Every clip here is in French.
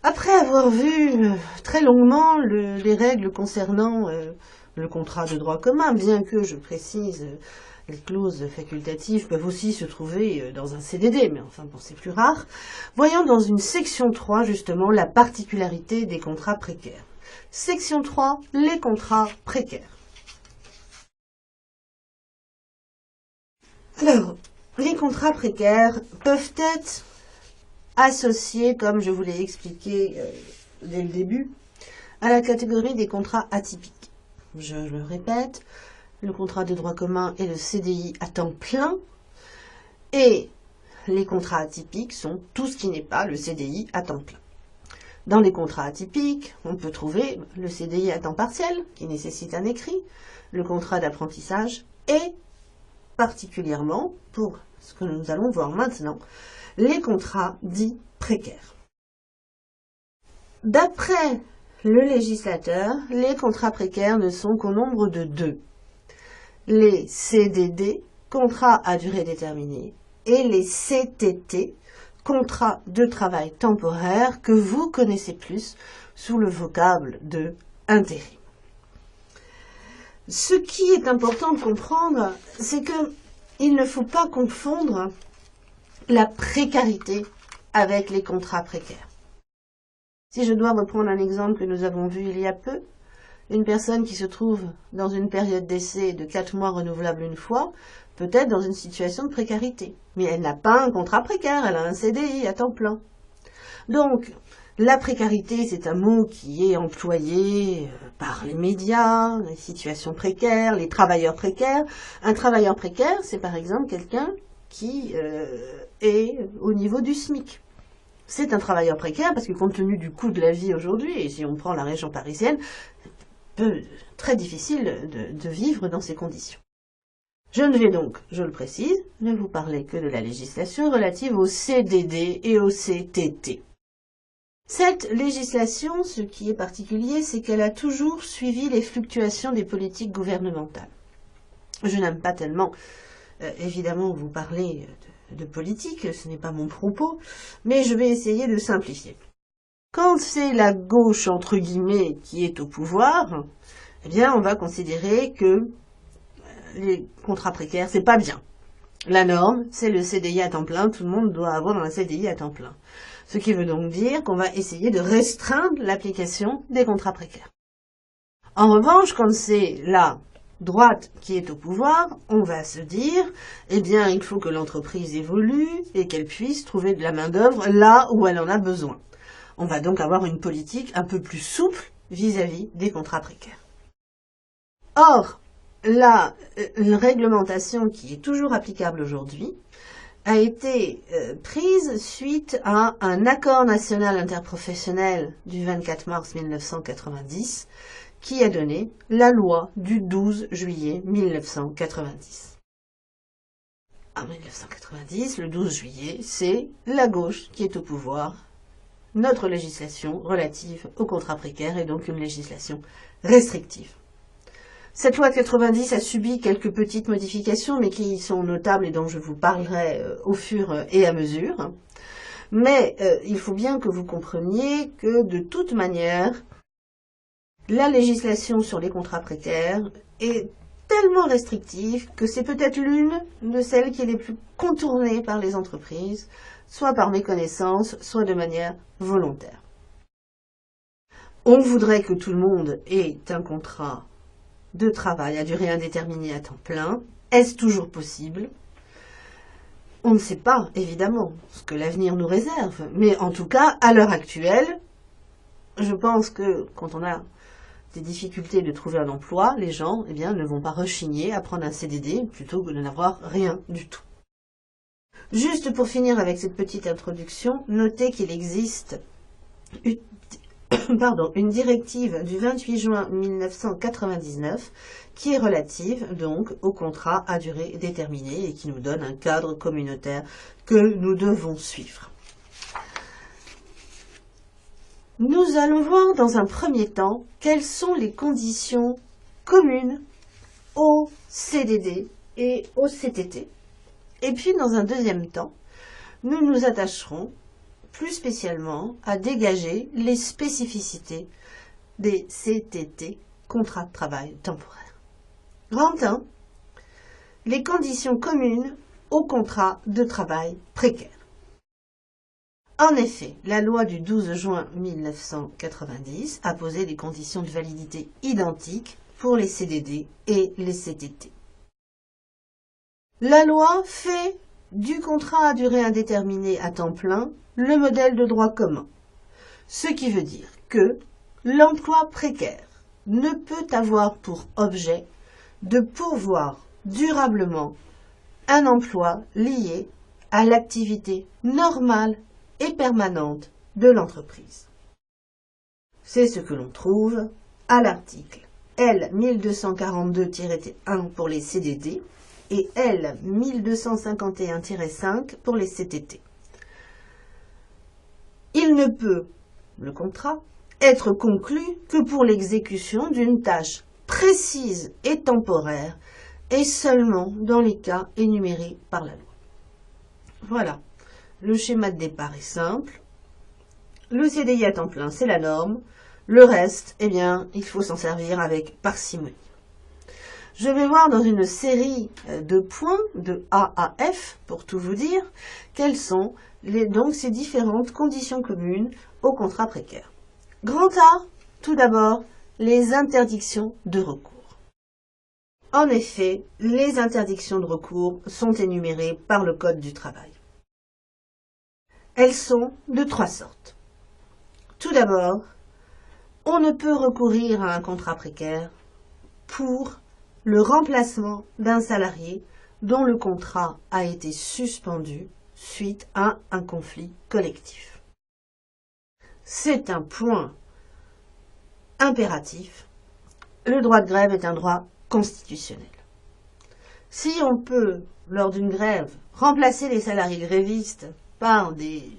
Après avoir vu très longuement les règles concernant le contrat de droit commun, bien que, je précise, les clauses facultatives peuvent aussi se trouver dans un CDD, mais enfin bon, c'est plus rare, voyons dans une section 3 justement la particularité des contrats précaires. Section 3, les contrats précaires. Alors, les contrats précaires peuvent être associés, comme je vous l'ai expliqué dès le début, à la catégorie des contrats atypiques. Je me répète, le contrat de droit commun est le CDI à temps plein, et les contrats atypiques sont tout ce qui n'est pas le CDI à temps plein. Dans les contrats atypiques, on peut trouver le CDI à temps partiel, qui nécessite un écrit, le contrat d'apprentissage, et particulièrement, pour ce que nous allons voir maintenant, les contrats dits précaires. D'après le législateur, les contrats précaires ne sont qu'au nombre de 2. Les CDD, contrats à durée déterminée, et les CTT, contrats de travail temporaire, que vous connaissez plus sous le vocable de intérim. Ce qui est important de comprendre, c'est qu'il ne faut pas confondre la précarité avec les contrats précaires. Si je dois reprendre un exemple que nous avons vu il y a peu, une personne qui se trouve dans une période d'essai de 4 mois renouvelable une fois, peut être dans une situation de précarité. Mais elle n'a pas un contrat précaire, elle a un CDI à temps plein. Donc, la précarité, c'est un mot qui est employé par les médias, les situations précaires, les travailleurs précaires. Un travailleur précaire, c'est par exemple quelqu'un qui est au niveau du SMIC. C'est un travailleur précaire parce que compte tenu du coût de la vie aujourd'hui, et si on prend la région parisienne, c'est très difficile de vivre dans ces conditions. Je ne vais donc, je le précise, ne vous parler que de la législation relative au CDD et au CTT. Cette législation, ce qui est particulier, c'est qu'elle a toujours suivi les fluctuations des politiques gouvernementales. Je n'aime pas tellement, évidemment, vous parler de politique, ce n'est pas mon propos, mais je vais essayer de simplifier. Quand c'est la gauche, entre guillemets, qui est au pouvoir, eh bien, on va considérer que les contrats précaires, c'est pas bien. La norme, c'est le CDI à temps plein, tout le monde doit avoir un CDI à temps plein. Ce qui veut donc dire qu'on va essayer de restreindre l'application des contrats précaires. En revanche, quand c'est la droite qui est au pouvoir, on va se dire, eh bien, il faut que l'entreprise évolue et qu'elle puisse trouver de la main-d'œuvre là où elle en a besoin. On va donc avoir une politique un peu plus souple vis-à-vis des contrats précaires. Or, la réglementation qui est toujours applicable aujourd'hui a été prise suite à un accord national interprofessionnel du 24 mars 1990 qui a donné la loi du 12 juillet 1990. En 1990, le 12 juillet, c'est la gauche qui est au pouvoir. Notre législation relative aux contrats précaires est donc une législation restrictive. Cette loi de 90 a subi quelques petites modifications, mais qui sont notables et dont je vous parlerai au fur et à mesure. Mais il faut bien que vous compreniez que, de toute manière, la législation sur les contrats précaires est tellement restrictive que c'est peut-être l'une de celles qui est les plus contournées par les entreprises, soit par méconnaissance, soit de manière volontaire. On voudrait que tout le monde ait un contrat de travail à durée indéterminée à temps plein. Est-ce toujours possible? On ne sait pas, évidemment, ce que l'avenir nous réserve. Mais en tout cas, à l'heure actuelle, je pense que quand on a des difficultés de trouver un emploi, les gens ne vont pas rechigner à prendre un CDD plutôt que de n'avoir rien du tout. Juste pour finir avec cette petite introduction, notez qu'il existe une directive du 28 juin 1999 qui est relative donc au contrat à durée déterminée et qui nous donne un cadre communautaire que nous devons suivre. Nous allons voir dans un premier temps quelles sont les conditions communes au CDD et au CTT. Et puis dans un deuxième temps, nous nous attacherons plus spécialement à dégager les spécificités des CTT, contrats de travail temporaire. Grand 1. Les conditions communes aux contrats de travail précaires. En effet, la loi du 12 juin 1990 a posé des conditions de validité identiques pour les CDD et les CTT. La loi fait du contrat à durée indéterminée à temps plein le modèle de droit commun, ce qui veut dire que l'emploi précaire ne peut avoir pour objet de pourvoir durablement un emploi lié à l'activité normale et permanente de l'entreprise. C'est ce que l'on trouve à l'article L 1242-1 pour les CDD et L 1251-5 pour les CTT. Il ne peut, le contrat, être conclu que pour l'exécution d'une tâche précise et temporaire et seulement dans les cas énumérés par la loi. Voilà, le schéma de départ est simple. Le CDI à temps plein, c'est la norme. Le reste, eh bien, il faut s'en servir avec parcimonie. Je vais voir dans une série de points, de A à F, pour tout vous dire, quelles sont donc ces différentes conditions communes au contrat précaire. Grand A, tout d'abord, les interdictions de recours. En effet, les interdictions de recours sont énumérées par le Code du travail. Elles sont de 3 sortes. Tout d'abord, on ne peut recourir à un contrat précaire pour le remplacement d'un salarié dont le contrat a été suspendu suite à un conflit collectif. C'est un point impératif. Le droit de grève est un droit constitutionnel. Si on peut, lors d'une grève, remplacer les salariés grévistes par des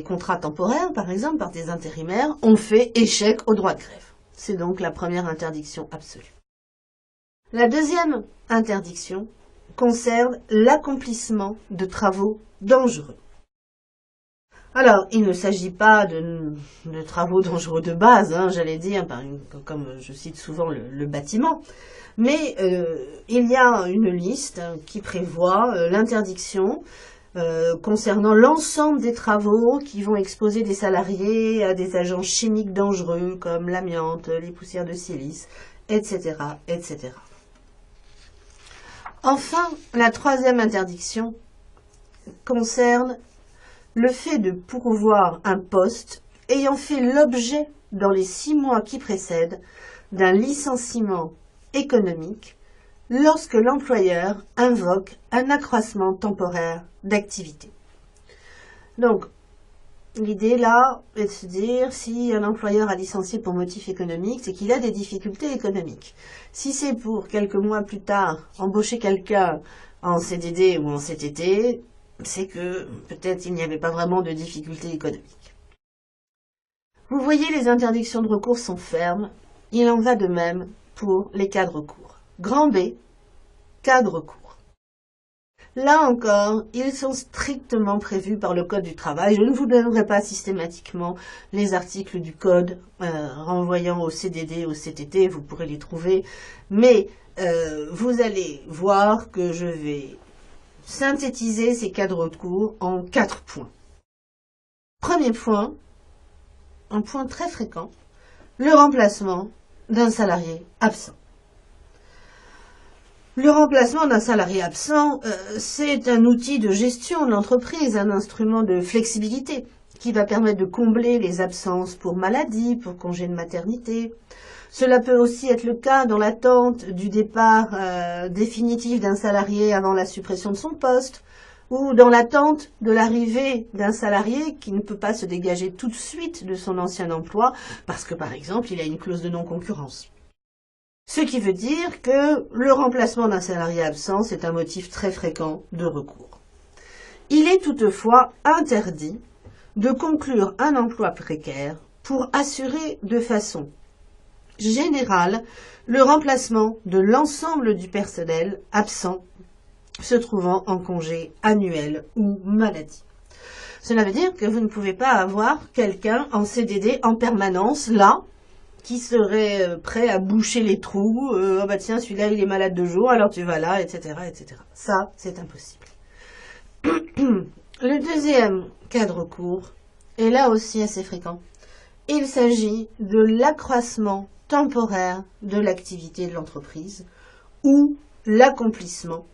contrats temporaires, par exemple, par des intérimaires, on fait échec au droit de grève. C'est donc la première interdiction absolue. La deuxième interdiction concerne l'accomplissement de travaux dangereux. Alors, il ne s'agit pas de travaux dangereux de base, j'allais dire, comme je cite souvent le bâtiment, mais il y a une liste qui prévoit l'interdiction concernant l'ensemble des travaux qui vont exposer des salariés à des agents chimiques dangereux comme l'amiante, les poussières de silice, etc., etc. Enfin, la troisième interdiction concerne le fait de pourvoir un poste ayant fait l'objet, dans les 6 mois qui précèdent, d'un licenciement économique lorsque l'employeur invoque un accroissement temporaire d'activité. Donc, l'idée là est de se dire, si un employeur a licencié pour motif économique, c'est qu'il a des difficultés économiques. Si c'est pour quelques mois plus tard embaucher quelqu'un en CDD ou en CTT, c'est que peut-être il n'y avait pas vraiment de difficultés économiques. Vous voyez, les interdictions de recours sont fermes. Il en va de même pour les cas de recours. Grand B, cas de recours. Là encore, ils sont strictement prévus par le Code du travail. Je ne vous donnerai pas systématiquement les articles du Code renvoyant au CDD, au CTT, vous pourrez les trouver. Mais vous allez voir que je vais synthétiser ces cas de recours en 4 points. Premier point, un point très fréquent, le remplacement d'un salarié absent. Le remplacement d'un salarié absent, c'est un outil de gestion de l'entreprise, un instrument de flexibilité qui va permettre de combler les absences pour maladie, pour congé de maternité. Cela peut aussi être le cas dans l'attente du départ définitif d'un salarié avant la suppression de son poste, ou dans l'attente de l'arrivée d'un salarié qui ne peut pas se dégager tout de suite de son ancien emploi parce que, par exemple, il a une clause de non-concurrence. Ce qui veut dire que le remplacement d'un salarié absent, c'est un motif très fréquent de recours. Il est toutefois interdit de conclure un emploi précaire pour assurer de façon générale le remplacement de l'ensemble du personnel absent se trouvant en congé annuel ou maladie. Cela veut dire que vous ne pouvez pas avoir quelqu'un en CDD en permanence, là, qui serait prêt à boucher les trous. Oh bah tiens, celui-là, il est malade 2 jours, alors tu vas là, etc., etc. Ça, c'est impossible. Le deuxième cas de recours est là aussi assez fréquent. Il s'agit de l'accroissement temporaire de l'activité de l'entreprise ou l'accomplissement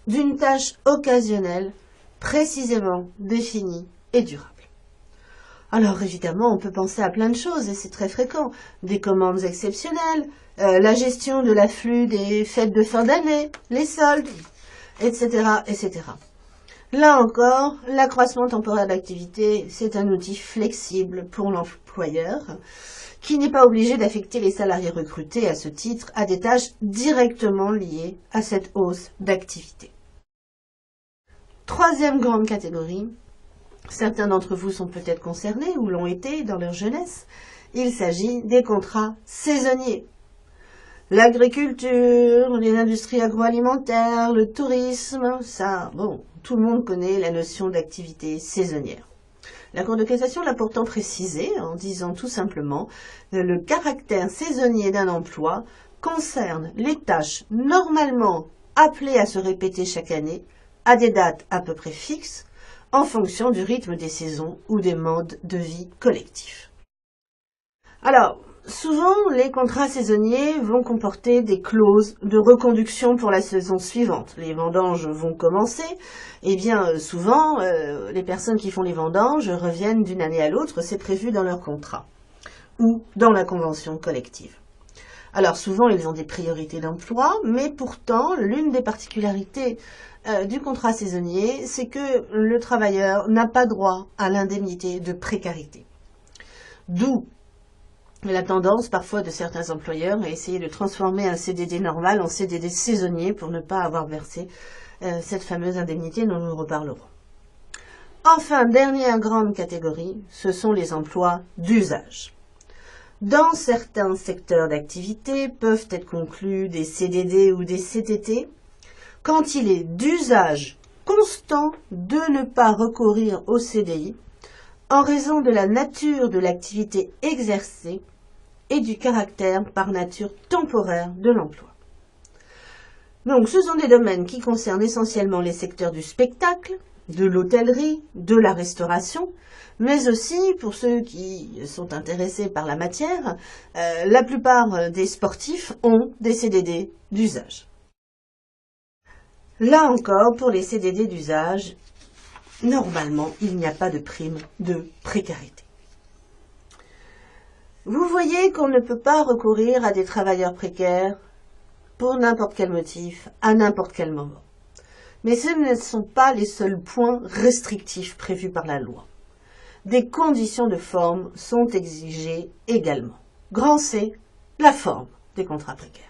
d'une tâche occasionnelle précisément définie et durable. Alors évidemment, on peut penser à plein de choses et c'est très fréquent. Des commandes exceptionnelles, la gestion de l'afflux des fêtes de fin d'année, les soldes, etc., etc. Là encore, l'accroissement temporaire d'activité, c'est un outil flexible pour l'employeur qui n'est pas obligé d'affecter les salariés recrutés à ce titre à des tâches directement liées à cette hausse d'activité. Troisième grande catégorie, certains d'entre vous sont peut-être concernés ou l'ont été dans leur jeunesse, il s'agit des contrats saisonniers. L'agriculture, les industries agroalimentaires, le tourisme, ça, bon, tout le monde connaît la notion d'activité saisonnière. La Cour de cassation l'a pourtant précisé en disant tout simplement que le caractère saisonnier d'un emploi concerne les tâches normalement appelées à se répéter chaque année à des dates à peu près fixes en fonction du rythme des saisons ou des modes de vie collectifs. Alors, souvent, les contrats saisonniers vont comporter des clauses de reconduction pour la saison suivante. Les vendanges vont commencer, et bien souvent, les personnes qui font les vendanges reviennent d'une année à l'autre, c'est prévu dans leur contrat ou dans la convention collective. Alors souvent, ils ont des priorités d'emploi, mais pourtant, l'une des particularités du contrat saisonnier, c'est que le travailleur n'a pas droit à l'indemnité de précarité. D'où la tendance parfois de certains employeurs à essayer de transformer un CDD normal en CDD saisonnier pour ne pas avoir versé cette fameuse indemnité dont nous reparlerons. Enfin, dernière grande catégorie, ce sont les emplois d'usage. Dans certains secteurs d'activité peuvent être conclus des CDD ou des CTT quand il est d'usage constant de ne pas recourir au CDI en raison de la nature de l'activité exercée et du caractère par nature temporaire de l'emploi. Donc ce sont des domaines qui concernent essentiellement les secteurs du spectacle, de l'hôtellerie, de la restauration, mais aussi, pour ceux qui sont intéressés par la matière, la plupart des sportifs ont des CDD d'usage. Là encore, pour les CDD d'usage, normalement, il n'y a pas de prime de précarité. Vous voyez qu'on ne peut pas recourir à des travailleurs précaires pour n'importe quel motif, à n'importe quel moment. Mais ce ne sont pas les seuls points restrictifs prévus par la loi. Des conditions de forme sont exigées également. Grand C, la forme des contrats précaires.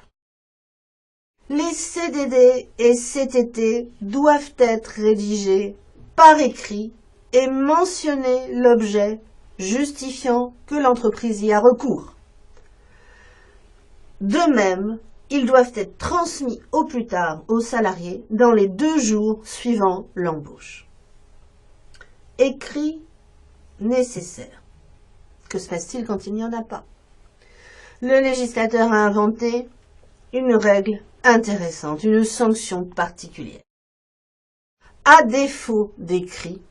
Les CDD et CTT doivent être rédigés par écrit et mentionner l'objet justifiant que l'entreprise y a recours. De même, ils doivent être transmis au plus tard aux salariés dans les 2 jours suivant l'embauche. Écrit nécessaire. Que se passe-t-il quand il n'y en a pas? Le législateur a inventé une règle intéressante, une sanction particulière. À défaut d'écrit,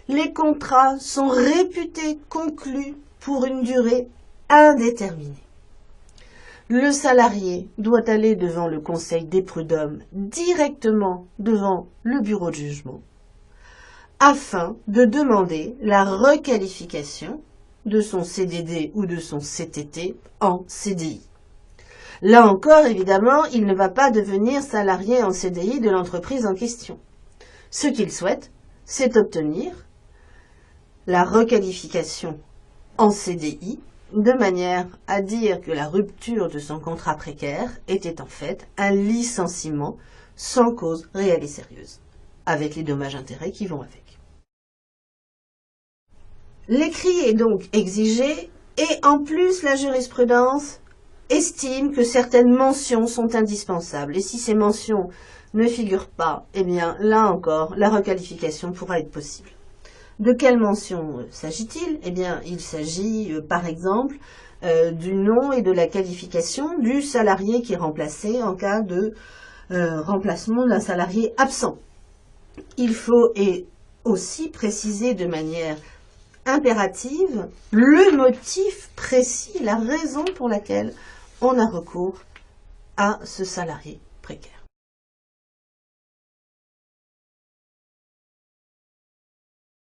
les contrats sont réputés conclus pour une durée indéterminée. Le salarié doit aller devant le conseil des prud'hommes, directement devant le bureau de jugement, afin de demander la requalification de son CDD ou de son CTT en CDI. Là encore, évidemment, il ne va pas devenir salarié en CDI de l'entreprise en question. Ce qu'il souhaite, c'est obtenir la requalification en CDI, de manière à dire que la rupture de son contrat précaire était en fait un licenciement sans cause réelle et sérieuse, avec les dommages-intérêts qui vont avec. L'écrit est donc exigé et en plus la jurisprudence estime que certaines mentions sont indispensables. Et si ces mentions ne figurent pas, eh bien là encore, la requalification pourra être possible. De quelle mention s'agit-il? Eh bien, il s'agit par exemple du nom et de la qualification du salarié qui est remplacé en cas de remplacement d'un salarié absent. Il faut aussi préciser de manière impérative le motif précis, la raison pour laquelle on a recours à ce salarié précaire.